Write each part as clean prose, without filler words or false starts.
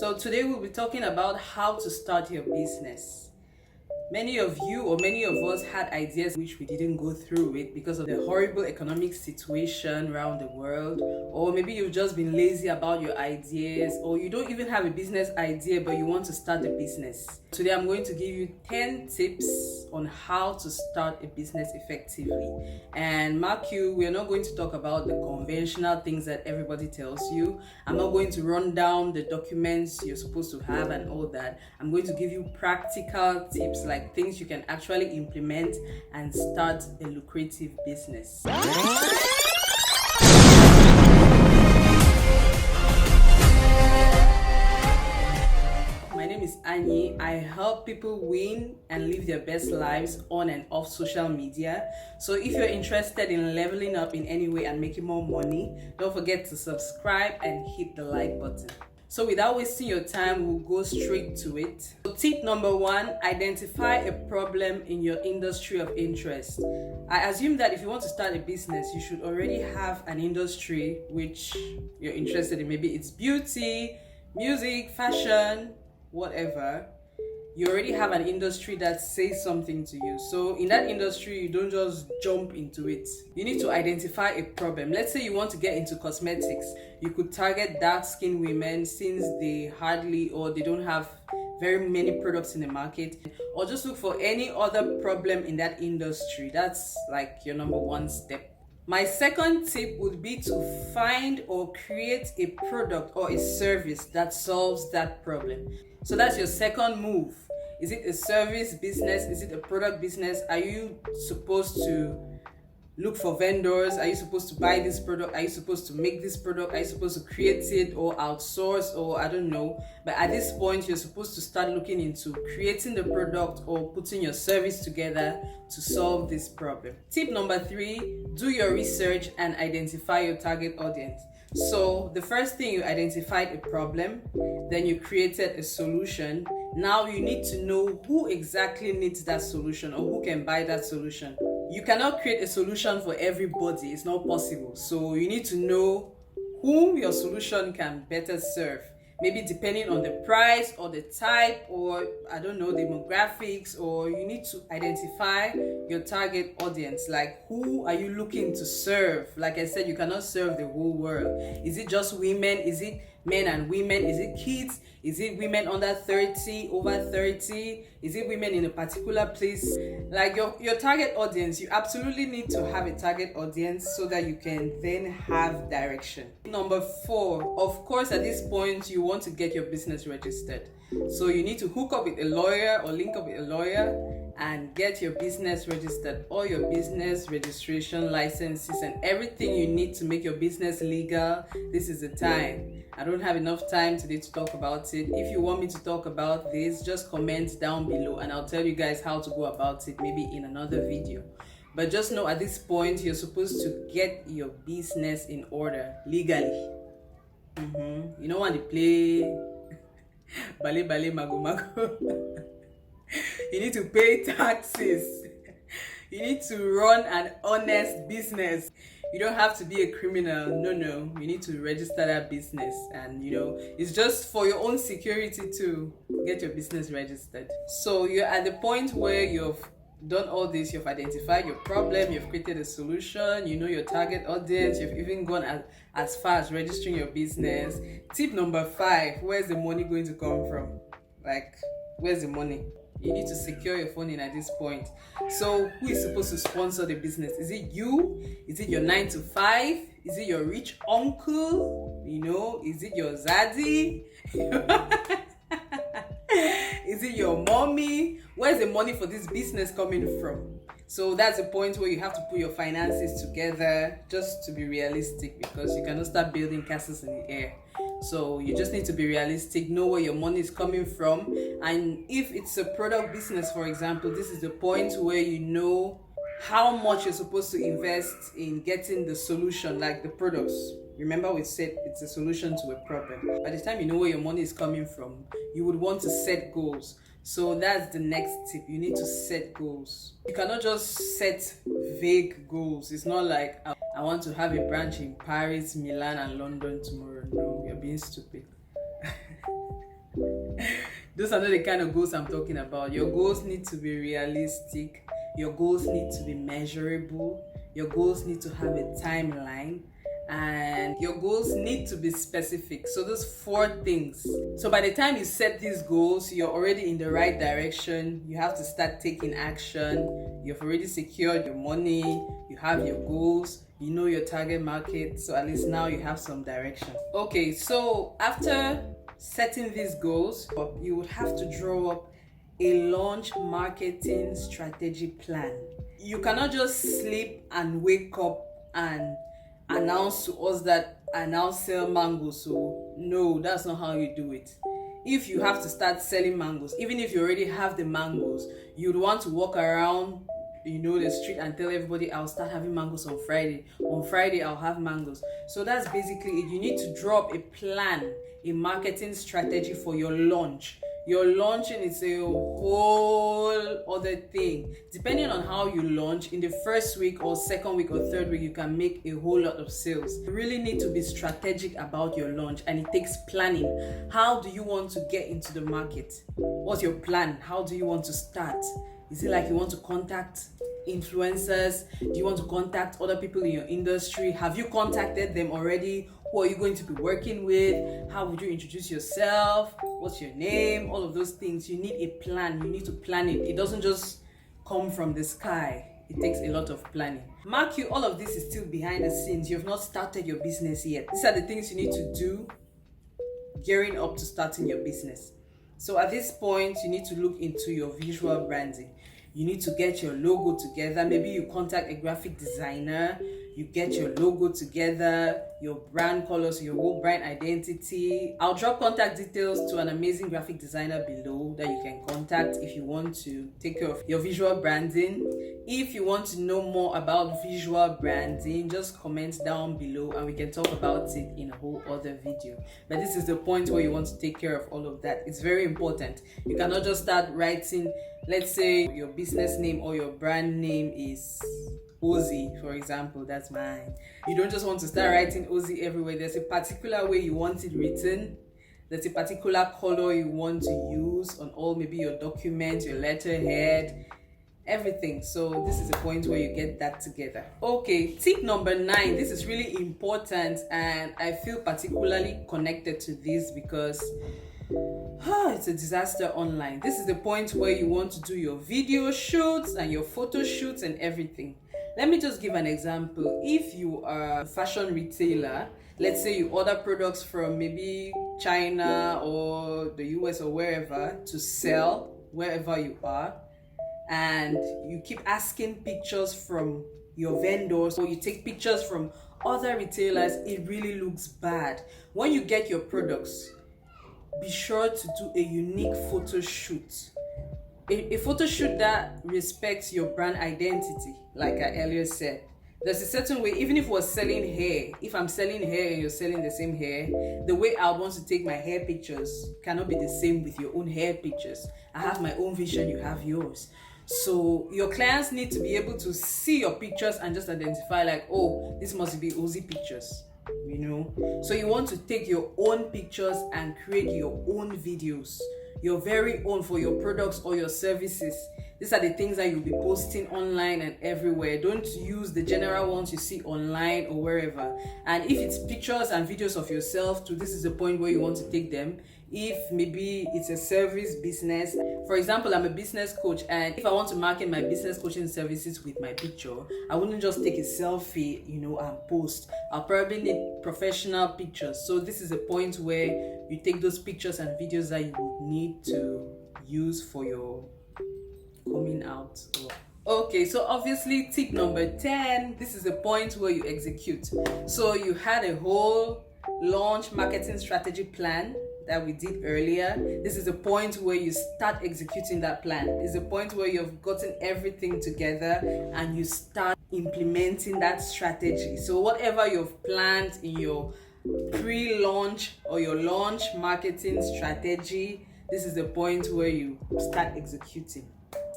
So today we'll be talking about how to start your business. Many of you or many of us had ideas which we didn't go through with because of the horrible economic situation around the world, or maybe you've just been lazy about your ideas, or you don't even have a business idea but you want to start a business. Today I'm going to give you 10 tips on how to start a business effectively. And mark you, we're not going to talk about the conventional things that everybody tells you. I'm not going to run down the documents you're supposed to have and all that. I'm going to give you practical tips, like things you can actually implement and start a lucrative business. My name is Annie. I help people win and live their best lives on and off social media. So if you're interested in leveling up in any way and making more money, don't forget to subscribe and hit the like button. So without wasting your time, we'll go straight to it. So tip number 1, identify a problem in your industry of interest. I assume that if you want to start a business, you should already have an industry which you're interested in. Maybe it's beauty, music, fashion, whatever. You already have an industry that says something to you. So in that industry, you don't just jump into it. You need to identify a problem. Let's say you want to get into cosmetics. You could target dark-skinned women since they hardly or they don't have very many products in the market, or just look for any other problem in that industry. That's like your number 1 step. My second tip would be to find or create a product or a service that solves that problem. So that's your second move. Is it a service business? Is it a product business? Are you supposed to look for vendors? Are you supposed to buy this product? Are you supposed to make this product? Are you supposed to create it or outsource, or I don't know? But at this point, you're supposed to start looking into creating the product or putting your service together to solve this problem. Tip number 3, do your research and identify your target audience. So the first thing, you identified a problem, then you created a solution. Now you need to know who exactly needs that solution or who can buy that solution. You cannot create a solution for everybody, it's not possible. So you need to know whom your solution can better serve. Maybe depending on the price or the type, or I don't know, demographics, or you need to identify your target audience. Like, who are you looking to serve? Like I said, you cannot serve the whole world. Is it just women? Is it men and women? Is it kids? Is it women under 30, over 30? Is it women in a particular place? Like your target audience, you absolutely need to have a target audience so that you can then have direction. Number 4, of course, at this point, you want to get your business registered. So you need to hook up with a lawyer or link up with a lawyer and get your business registered. All your business registration licenses and everything you need to make your business legal. This is the time. I don't have enough time today to talk about it. If you want me to talk about this, just comment down below and I'll tell you guys how to go about it, maybe in another video. But just know at this point, you're supposed to get your business in order legally. You don't want to play bale mago mago. You need to pay taxes. You need to run an honest business. You don't have to be a criminal. No. You need to register that business, and it's just for your own security to get your business registered. So you're at the point where you've done all this. You've identified your problem. You've created a solution. You know your target audience. You've even gone as far as registering your business. Tip number 5, where's the money going to come from? Like, where's the money? You need to secure your funding at this point. So who is supposed to sponsor the business? Is it you? Is it your 9 to 5? Is it your rich uncle? Is it your zaddy? Is it your mommy? Where's the money for this business coming from? So that's the point where you have to put your finances together, just to be realistic, because you cannot start building castles in the air. So you just need to be realistic, know where your money is coming from. And if it's a product business, for example, this is the point where you know how much you're supposed to invest in getting the solution, like the products. Remember, we said it's a solution to a problem. By the time you know where your money is coming from, you would want to set goals. So that's the next tip. You need to set goals. You cannot just set vague goals. It's not like I want to have a branch in Paris, Milan, and London tomorrow. No, you're being stupid. Those are not the kind of goals I'm talking about. Your goals need to be realistic. Your goals need to be measurable. Your goals need to have a timeline. And your goals need to be specific. So those 4 things. So by the time you set these goals, you're already in the right direction. You have to start taking action. You've already secured your money. You have your goals. You know your target market. So at least now you have some direction. Okay, so after setting these goals, you would have to draw up a launch marketing strategy plan. You cannot just sleep and wake up and announce to us that I now sell mangoes. So no, that's not how you do it. If you have to start selling mangoes, even if you already have the mangoes, you'd want to walk around the street and tell everybody, I'll start having mangoes on Friday. On Friday, I'll have mangoes. So that's basically it. You need to draw up a plan, a marketing strategy for your launch. Your launching is a whole other thing. Depending on how you launch, in the first week or second week or third week, you can make a whole lot of sales. You really need to be strategic about your launch, and it takes planning. How do you want to get into the market? What's your plan? How do you want to start? Is it like you want to contact influencers? Do you want to contact other people in your industry? Have you contacted them already? Who are you going to be working with? How would you introduce yourself? What's your name? All of those things. You need a plan. You need to plan it. It doesn't just come from the sky. It takes a lot of planning. Mark you, all of this is still behind the scenes. You've not started your business yet. These are the things you need to do gearing up to starting your business. So at this point, you need to look into your visual branding. You need to get your logo together. Maybe you contact a graphic designer. You get your logo together, your brand colors, your whole brand identity. I'll drop contact details to an amazing graphic designer below that you can contact if you want to take care of your visual branding. If you want to know more about visual branding, just comment down below and we can talk about it in a whole other video. But this is the point where you want to take care of all of that. It's very important. You cannot just start writing, let's say your business name or your brand name is OZI, for example. That's mine. You don't just want to start writing OZI everywhere. There's a particular way you want it written. There's a particular color you want to use on all, maybe your documents, your letterhead, everything. So this is the point where you get that together. Okay, tip number 9. This is really important and I feel particularly connected to this because it's a disaster online. This is the point where you want to do your video shoots and your photo shoots and everything. Let me just give an example. If you are a fashion retailer, let's say you order products from maybe China or the US or wherever to sell wherever you are, and you keep asking pictures from your vendors or you take pictures from other retailers, it really looks bad. When you get your products, be sure to do a unique photo shoot. A photo shoot that respects your brand identity, like I earlier said. There's a certain way, even if we're selling hair, if I'm selling hair and you're selling the same hair, the way I want to take my hair pictures cannot be the same with your own hair pictures. I have my own vision, you have yours. So your clients need to be able to see your pictures and just identify like, oh, this must be OZI pictures. So you want to take your own pictures and create your own videos, your very own, for your products or your services. These are the things that you'll be posting online and everywhere. Don't use the general ones you see online or wherever. And if it's pictures and videos of yourself too, this is the point where you want to take them. If maybe it's a service business, for example, I'm a business coach, and if I want to market my business coaching services with my picture, I wouldn't just take a selfie, and post. I'll probably need professional pictures. So this is a point where you take those pictures and videos that you would need to use for your coming out. Okay, so obviously tip number 10, this is the point where you execute. So you had a whole launch marketing strategy plan that we did earlier. This is the point where you start executing that plan. It's the point where you've gotten everything together and you start implementing that strategy. So whatever you've planned in your pre-launch or your launch marketing strategy, this is the point where you start executing.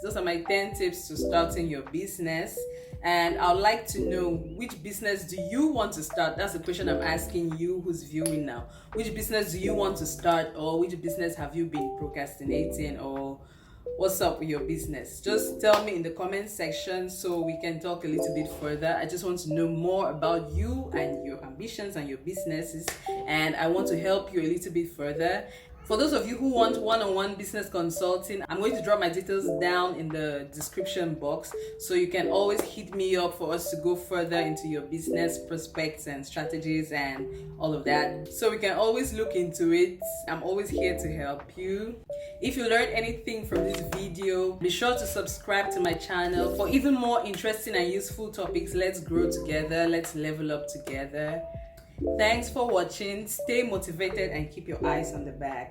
Those are my 10 tips to starting your business. And I would like to know, which business do you want to start? That's the question I'm asking you who's viewing now. Which business do you want to start, or which business have you been procrastinating, or what's up with your business? Just tell me in the comment section so we can talk a little bit further. I just want to know more about you and your ambitions and your businesses, and I want to help you a little bit further. For those of you who want one-on-one business consulting, I'm going to drop my details down in the description box, so you can always hit me up for us to go further into your business prospects and strategies and all of that. So we can always look into it. I'm always here to help you. If you learned anything from this video, be sure to subscribe to my channel for even more interesting and useful topics. Let's grow together. Let's level up together. Thanks for watching. Stay motivated and keep your eyes on the bag.